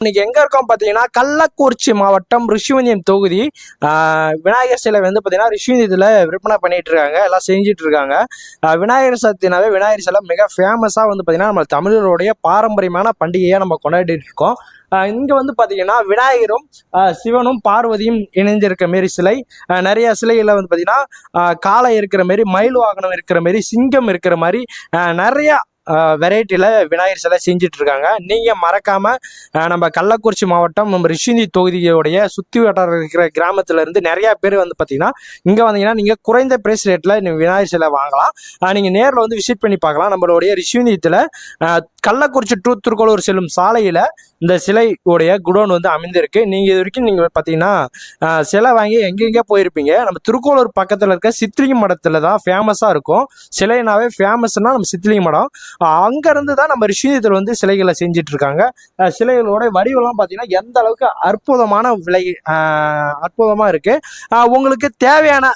இன்னைக்கு எங்க இருக்கோம் பாத்தீங்கன்னா கள்ளக்குறிச்சி மாவட்டம் ரிஷிவந்தியம் தொகுதி விநாயகர் சிலை வந்து பாத்தீங்கன்னா ரிஷிவந்தியத்துல விற்பனை பண்ணிட்டு இருக்காங்க, எல்லாம் செஞ்சுட்டு இருக்காங்க. விநாயகர் சதுர்த்தினாவே விநாயகர் சிலை மிக ஃபேமஸா வந்து பாத்தீங்கன்னா நம்ம தமிழருடைய பாரம்பரியமான பண்டிகையா நம்ம கொண்டாடிட்டு இருக்கோம். இங்க வந்து பாத்தீங்கன்னா விநாயகரும் சிவனும் பார்வதியும் இணைஞ்சிருக்க மாரி சிலை, நிறைய சிலைகளை வந்து பாத்தீங்கன்னா காளை இருக்கிற மாரி, மயில் வாகனம் இருக்கிற மாரி, சிங்கம் இருக்கிற மாதிரி நிறைய வெரைட்டியில் விநாயகர் சிலை செஞ்சுட்டு இருக்காங்க. நீங்கள் மறக்காம நம்ம கள்ளக்குறிச்சி மாவட்டம் நம்ம ரிஷிவந்தி தொகுதியோடைய சுற்றி வட்டார இருக்கிற கிராமத்துல இருந்து நிறைய பேர் வந்து பார்த்தீங்கன்னா இங்கே வந்தீங்கன்னா நீங்கள் குறைந்த பிரைஸ் ரேட்டில் விநாயகர் சிலை வாங்கலாம். நீங்கள் நேரில் வந்து விசிட் பண்ணி பார்க்கலாம். நம்மளுடைய ரிஷிவந்தியத்தில் கள்ளக்குறிச்சி டு திருக்கோளூர் செல்லும் சாலையில் இந்த சிலையோடைய குடோன் வந்து அமைந்திருக்கு. நீங்கள் இது வரைக்கும் நீங்கள் பார்த்தீங்கன்னா சிலை வாங்கி எங்கெங்கே போயிருப்பீங்க. நம்ம திருக்கோளூர் பக்கத்தில் இருக்க சித்திலிங்க மடத்தில் தான் ஃபேமஸாக இருக்கும். சிலைனாவே ஃபேமஸ்னா நம்ம சித்திலிங்க மடம், அங்கிருந்து தான் நம்ம ரிஷிவந்தியத்தில் வந்து சிலைகளை செஞ்சுட்டு இருக்காங்க. சிலைகளோட வடிவெல்லாம் பார்த்தீங்கன்னா எந்த அளவுக்கு அற்புதமா இருக்கு. உங்களுக்கு தேவையான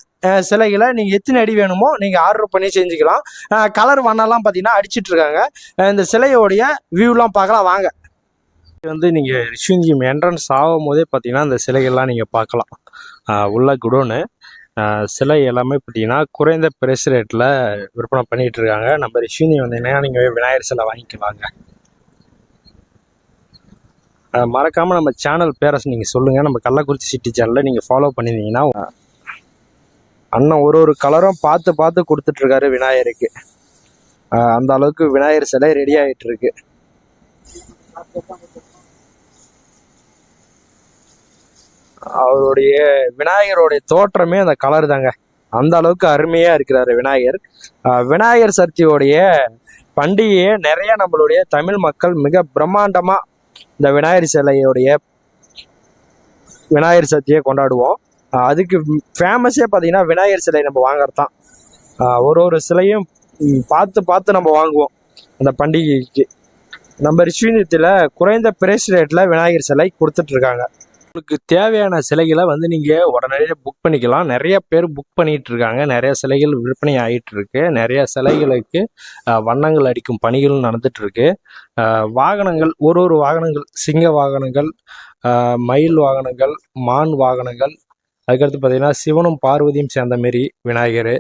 சிலைகளை நீங்கள் எத்தனை அடி வேணுமோ நீங்கள் ஆர்டர் பண்ணி செஞ்சுக்கலாம். கலர் வண்ணெல்லாம் பார்த்தீங்கன்னா அடிச்சிட்டு இருக்காங்க. இந்த சிலையோடைய வியூலாம் பார்க்கலாம் வாங்க. வந்து நீங்கள் ரிஷிவந்தியம் என்ட்ரன்ஸ் ஆகும் போதே பார்த்தீங்கன்னா இந்த சிலைகள்லாம் நீங்கள் பார்க்கலாம். உள்ள குடோனு சிலை எல்லாமே பார்த்தீங்கன்னா குறைந்த பிரைஸ் ரேட்டில் விற்பனை பண்ணிகிட்டு இருக்காங்க. நம்ம ரிஷிவந்தியம் வந்தீங்கன்னா நீங்கள் விநாயகர் சிலை வாங்கிக்கலாங்க. மறக்காமல் நம்ம சேனல் பேரை நீங்கள் சொல்லுங்கள். நம்ம கள்ளக்குறிச்சி சிட்டி சேனலில் நீங்கள் ஃபாலோ பண்ணியிருந்தீங்கன்னா அண்ணன் ஒரு கலரும் பார்த்து கொடுத்துட்ருக்காரு விநாயகருக்கு. அந்த அளவுக்கு விநாயகர் சிலை ரெடி ஆகிட்டு இருக்கு. அவருடைய விநாயகருடைய தோற்றமே அந்த கலர் தாங்க, அந்த அளவுக்கு அருமையா இருக்கிறாரு விநாயகர். விநாயகர் சதுர்த்தியோடைய பண்டிகையை நிறைய நம்மளுடைய தமிழ் மக்கள் மிக பிரம்மாண்டமா இந்த விநாயகர் சிலையோடைய விநாயகர் சதுர்த்தியை கொண்டாடுவோம். அதுக்கு ஃபேமஸே பார்த்தீங்கன்னா விநாயகர் சிலை நம்ம வாங்குறது தான். ஒரு சிலையும் பார்த்து நம்ம வாங்குவோம் அந்த பண்டிகைக்கு. நம்ம ரிஷிவந்தியத்தில் குறைந்த பிரைஸ் ரேட்டில் விநாயகர் சிலை கொடுத்துட்ருக்காங்க. உங்களுக்கு தேவையான சிலைகளை வந்து நீங்கள் உடனடியாக புக் பண்ணிக்கலாம். நிறைய பேர் புக் பண்ணிகிட்டு இருக்காங்க. நிறைய சிலைகள் விற்பனை ஆகிட்டு இருக்கு. நிறைய சிலைகளுக்கு வண்ணங்கள் அடிக்கும் பணிகளும் நடந்துட்டுருக்கு. வாகனங்கள் ஒரு வாகனங்கள், சிங்க வாகனங்கள், மயில் வாகனங்கள், மான் வாகனங்கள், அதுக்கடுத்து பார்த்தீங்கன்னா சிவனும் பார்வதியும் சேர்ந்த மாரி விநாயகர்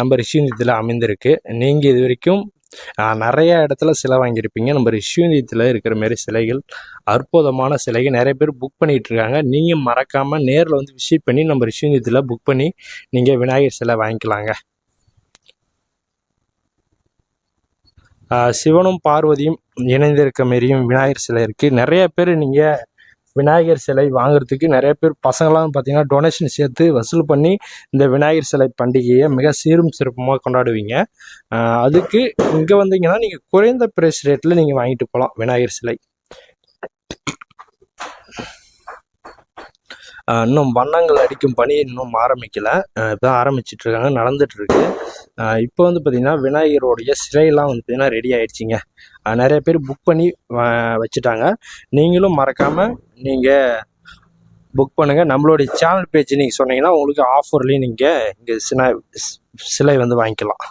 நம்ம ரிஷிவந்தியத்தில் அமைந்திருக்கு. நீங்கள் இது வரைக்கும் நிறைய இடத்துல சிலை வாங்கியிருப்பீங்க. நம்ம ரிஷிவந்தியத்தில் இருக்கிற மாரி சிலைகள், அற்புதமான சிலைகள் நிறைய பேர் புக் பண்ணிகிட்டு இருக்காங்க. நீங்கள் மறக்காமல் நேரில் வந்து விசிட் பண்ணி நம்ம ரிஷிவந்தியத்தில் புக் பண்ணி நீங்கள் விநாயகர் சிலை வாங்கிக்கலாங்க. சிவனும் பார்வதியும் இணைந்திருக்க மாரியும் விநாயகர் சிலை இருக்குது. நிறைய பேர் நீங்கள் விநாயகர் சிலை வாங்குறதுக்கு நிறைய பேர் பசங்களாம் பார்த்தீங்கன்னா டொனேஷன் சேர்த்து வசூல் பண்ணி இந்த விநாயகர் சிலை பண்டிகையை மிக சீரும் சிறப்புமாக கொண்டாடுவீங்க. அதுக்கு இங்கே வந்தீங்கன்னா நீங்கள் குறைந்த பிரைஸ் ரேட்டில் நீங்கள் வாங்கிட்டு போகலாம் விநாயகர் சிலை. இன்னும் வண்ணங்கள் அடிக்கும் பணி இன்னும் ஆரம்பிக்கல, இப்போ தான் ஆரம்பிச்சிட்டு இருக்காங்க, நடந்துட்டு இருக்கு. இப்போ வந்து பார்த்தீங்கன்னா விநாயகருடைய சிலையெல்லாம் வந்து பார்த்தீங்கன்னா ரெடி ஆயிடுச்சிங்க. நிறைய பேர் புக் பண்ணி வச்சுட்டாங்க. நீங்களும் மறக்காமல் நீங்கள் புக் பண்ணுங்கள். நம்மளுடைய சேனல் பேஜ் நீங்கள் சொன்னீங்கன்னா உங்களுக்கு ஆஃபர்லேயும் நீங்கள் இங்கே சிலை வந்து வாங்கிக்கலாம்.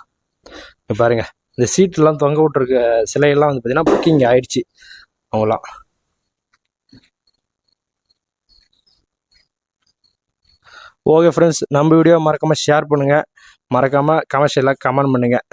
இப்போ பாருங்கள், இந்த சீட்டெல்லாம் தொங்க விட்டுருக்க சிலையெல்லாம் வந்து பார்த்தீங்கன்னா புக்கிங் ஆயிடுச்சு அவங்களாம். ஓகே ஃப்ரெண்ட்ஸ், நம்ம வீடியோ மறக்காமல் ஷேர் பண்ணுங்கள், மறக்காமல் கமெண்ட்ஸ் எல்லாம் கமெண்ட் பண்ணுங்கள்.